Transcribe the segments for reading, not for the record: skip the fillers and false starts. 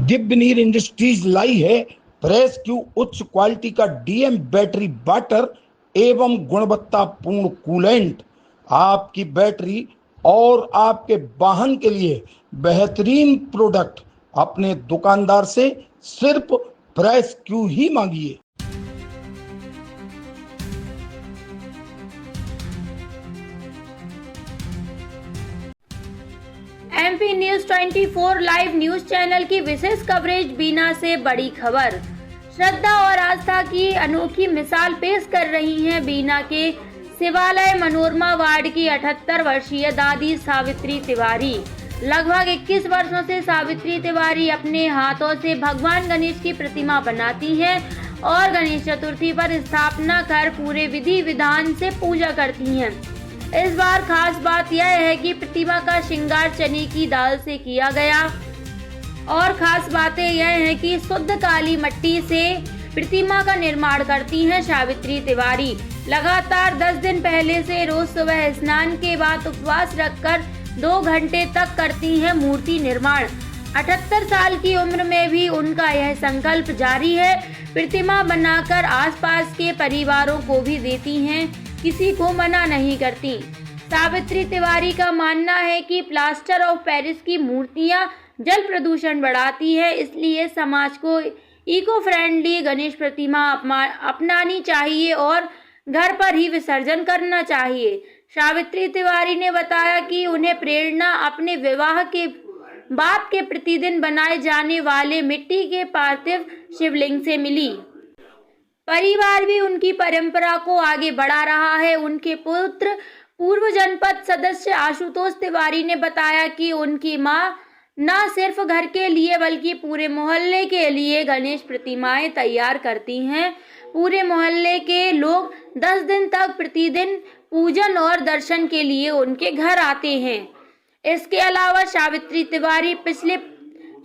दिव्यनीर industries लाई है press Q उच्च quality का डीएम बैटरी वाटर एवं गुणवत्तापूर्ण कूलेंट। आपकी बैटरी और आपके वाहन के लिए बेहतरीन प्रोडक्ट अपने दुकानदार से सिर्फ प्रेस क्यू ही मांगिए। MP news 24 live news channel की विशेष कवरेज बीना से बड़ी खबर। श्रद्धा और आस्था की अनोखी मिसाल पेश कर रही हैं बीना के शिवालय मनोरमा वार्ड की 78 वर्षीय दादी सावित्री तिवारी। लगभग 21 वर्षों से सावित्री तिवारी अपने हाथों से भगवान गणेश की प्रतिमा बनाती हैं और गणेश चतुर्थी पर स्थापना कर पूरे विधि विधान से पूजा करती हैं। इस बार खास बात यह है कि प्रतिमा का श्रृंगार चने की दाल से किया गया और खास बातें यह है कि शुद्ध काली मिट्टी से प्रतिमा का निर्माण करती हैं सावित्री तिवारी। लगातार 10 दिन पहले से रोज सुबह स्नान के बाद उपवास रखकर 2 घंटे तक करती हैं मूर्ति निर्माण। 78 साल की उम्र में भी उनका यह संकल्प जारी है। प्रतिमा बनाकर आसपास के परिवारों को भी देती हैं, किसी को मना नहीं करती। सावित्री तिवारी का मानना है कि प्लास्टर ऑफ पेरिस की मूर्तियां जल प्रदूषण बढ़ाती है, इसलिए समाज को इको फ्रेंडली गणेश प्रतिमा अपनानी चाहिए और घर पर ही विसर्जन करना चाहिए। सावित्री तिवारी ने बताया कि उन्हें प्रेरणा अपने विवाह के बाद के प्रतिदिन बनाए जाने वाले मिट्टी के पार्थिव शिवलिंग से मिली। परिवार भी उनकी परंपरा को आगे बढ़ा रहा है। उनके पुत्र पूर्व जनपद सदस्य आशुतोष तिवारी ने बताया कि उनकी मां न सिर्फ घर के लिए बल्कि पूरे मोहल्ले के लिए गणेश प्रतिमाएं तैयार करती हैं। पूरे मोहल्ले के लोग 10 दिन तक प्रतिदिन पूजन और दर्शन के लिए उनके घर आते हैं। इसके अलावा सावित्री तिवारी पिछले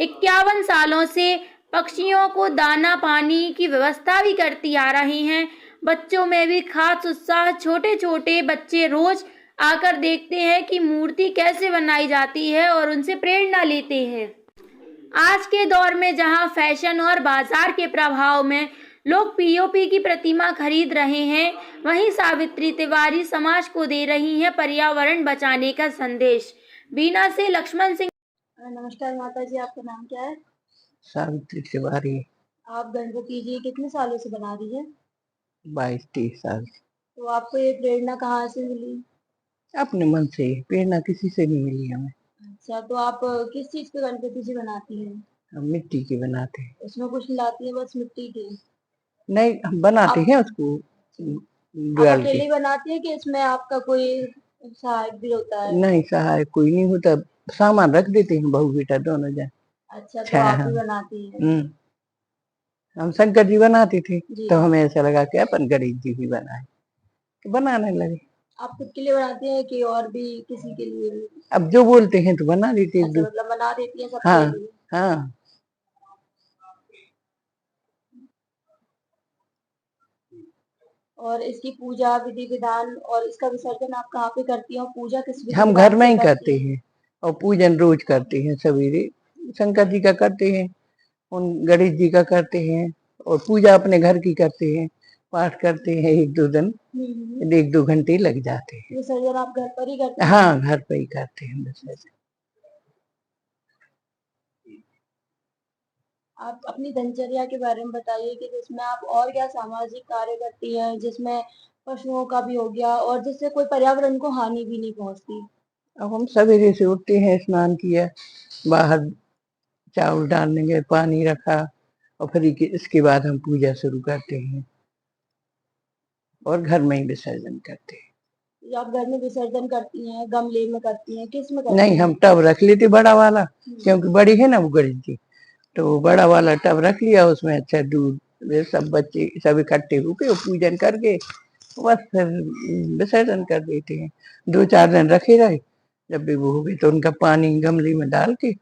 51 सालों से पक्षियों को दाना पानी की व्यवस्था भी करती आ रही हैं। बच्चों में भी खास उत्साह। छोटे छोटे बच्चे रोज आकर देखते हैं कि मूर्ति कैसे बनाई जाती है और उनसे प्रेरणा लेते हैं। आज के दौर में जहां फैशन और बाजार के प्रभाव में लोग पीओपी की प्रतिमा खरीद रहे हैं, वहीं सावित्री तिवारी समाज को दे रही हैं पर्यावरण बचाने का संदेश। बीना से लक्ष्मण सिंह। नमस्कार माता जी, आपका नाम क्या है? सावित्री तिवारी। आप गणपति जी कितने सालों से बना रही है? 22-23 साल। तो आपको ये प्रेरणा कहाँ से मिली? अपने मन से, प्रेरणा किसी से नहीं मिली हमें। अच्छा, तो आप किस चीज के गणपति जी बनाती हैं? हम मिट्टी के बनाते हैं। उसमें कुछ लाती है, बस मिट्टी के? नहीं, हम बनाते हैं उसको आप अकेले बनाती है कि इसमें आपका कोई सहायक भी होता है? नहीं, सहायक कोई नहीं होता, सामान रख देते हैं बहू बेटा दोनों जन। अच्छा, तो आप भी बनाती हैं? हम शंकर जी बनाते थे तो हमें ऐसा लगा कि अपन गणेश जी भी बनाए, तो बनाने लगे। आप खुद के लिए बनाती हैं कि और भी किसी के लिए भी? अब जो बोलते हैं तो बना देते हैं। अच्छा, मतलब बना देती है सबके हाँ लिए? हाँ। और इसकी पूजा विधि विधान और इसका विसर्जन आप कहाँ पे करती हैं? पूजा किस विधि हम विधान घर में से ही करते हैं और पूजन रोज करते हैं। सवेरे शंकर जी का करते हैं, उन गणेश जी का करते हैं और पूजा अपने घर की करते हैं। पाठ करते हैं 1-2 दिन, 1-2 घंटे लग जाते हैं। विसर्जन आप घर पर ही करते हैं? हाँ, घर पर ही करते हैं विसर्जन। आप अपनी दिनचर्या के बारे में बताइए कि जिसमें आप और क्या सामाजिक कार्य करती हैं, जिसमें पशुओं का भी हो गया और जिससे कोई पर्यावरण को हानि भी नहीं पहुंचती? अब हम सवेरे से उठते हैं, स्नान किया, बाहर चावल डालने गए, पानी रखा और फिर इसके बाद हम पूजा शुरू करते हैं और घर में ही विसर्जन करते हैं। आप घर में विसर्जन करती हैं, गमले में करती हैं, किस में करती नहीं, हम टब रख लेते बड़ा वाला, क्योंकि बड़ी है ना वो गणेश जी, तो बड़ा वाला टब रख लिया, उसमें अच्छा दूध सब बच्चे सब इकट्ठे होके पूजन करके बस फिर विसर्जन कर देते हैं। 2-4 दिन रखे रहे, जब भी वो हो गए तो उनका पानी गमले में डाल के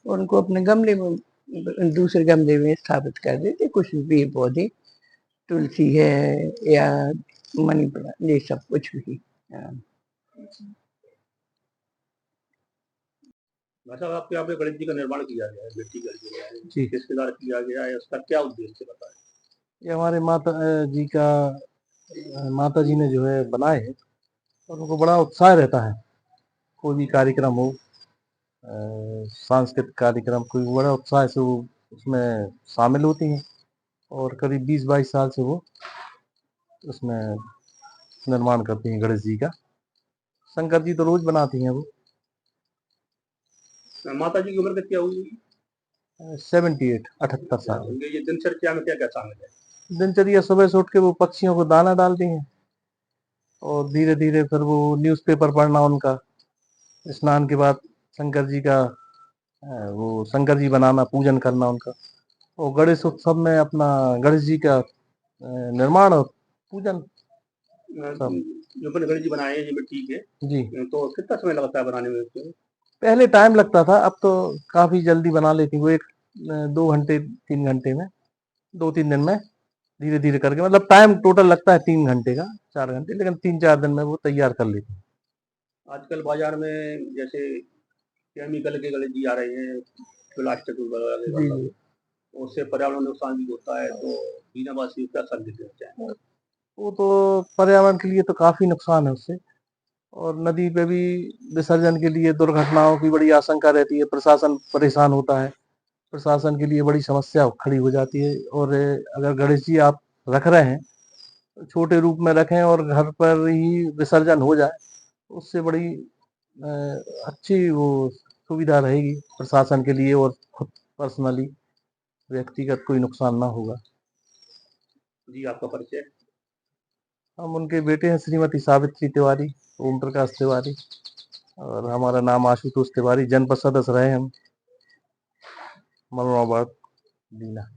उनको अपने गमले में दूसरे गमले में स्थापित कर देते। कुछ पेड़ पौधे, तुलसी है या मनी प्लांट, ये सब कुछ भी। भाई साहब, आपके यहाँ पे गणेश जी का निर्माण किया गया है, मिट्टी का किया है, जी। किसके द्वारा किया गया है, उसका क्या उद्देश्य बताएं? ये हमारे माता जी का माता जी ने जो है बनाए हैं और उनको बड़ा उत्साह रहता है। कोई भी कार्यक्रम हो, सांस्कृतिक कार्यक्रम, कोई बड़ा उत्साह से वो उसमें शामिल होती हैं और करीब 20-22 साल से वो उसमें निर्माण करती हैं गणेश जी का। शंकर जी तो रोज बनाती हैं वो। माता जी की उम्र कितनी हुई? 78 साल। उनके ये दिनचर्या में क्या क्या शामिल है? दिनचर्या सुबह से उठ के वो पक्षियों को दाना डालती हैं और धीरे धीरे फिर वो न्यूज़पेपर पढ़ना उनका, स्नान के बाद शंकर जी का वो शंकर जी बनाना, पूजन करना उनका, और गणेश उत्सव में अपना गणेश जी का निर्माण और पूजन सब। जो अपने गणेश जी बनाए हैं ये मिट्टी के, जी, तो कितना समय लगता है बनाने में उसको? पहले टाइम लगता था, अब तो काफी जल्दी बना लेती वो। 2 घंटे 3 घंटे में, 2-3 दिन में धीरे धीरे करके, मतलब टाइम टोटल लगता है 3 घंटे का, 4 घंटे, लेकिन 3-4 दिन में वो तैयार कर लेती। आजकल बाजार में जैसे केमिकल के गणेश जी आ रहे हैं, प्लास्टिक वगैरह जी के, जी। उससे पर्यावरण नुकसान भी होता है, तो बिना वासी क्या संदेश देना चाहें? वो तो पर्यावरण के लिए तो काफी नुकसान है उससे, और नदी पे भी विसर्जन के लिए दुर्घटनाओं की बड़ी आशंका रहती है। प्रशासन परेशान होता है, प्रशासन के लिए बड़ी समस्या खड़ी हो जाती है। और अगर गणेश जी आप रख रहे हैं, तो छोटे रूप में रखें और घर पर ही विसर्जन हो जाए, उससे बड़ी अच्छी वो सुविधा रहेगी प्रशासन के लिए, और खुद पर्सनली व्यक्तिगत कोई नुकसान ना होगा। जी, आपका परिचय? हम उनके बेटे हैं, श्रीमती सावित्री तिवारी, ओम प्रकाश तिवारी, और हमारा नाम आशुतोष तिवारी, जनपद सदस्य रहे हम, मलराबाद, बीना।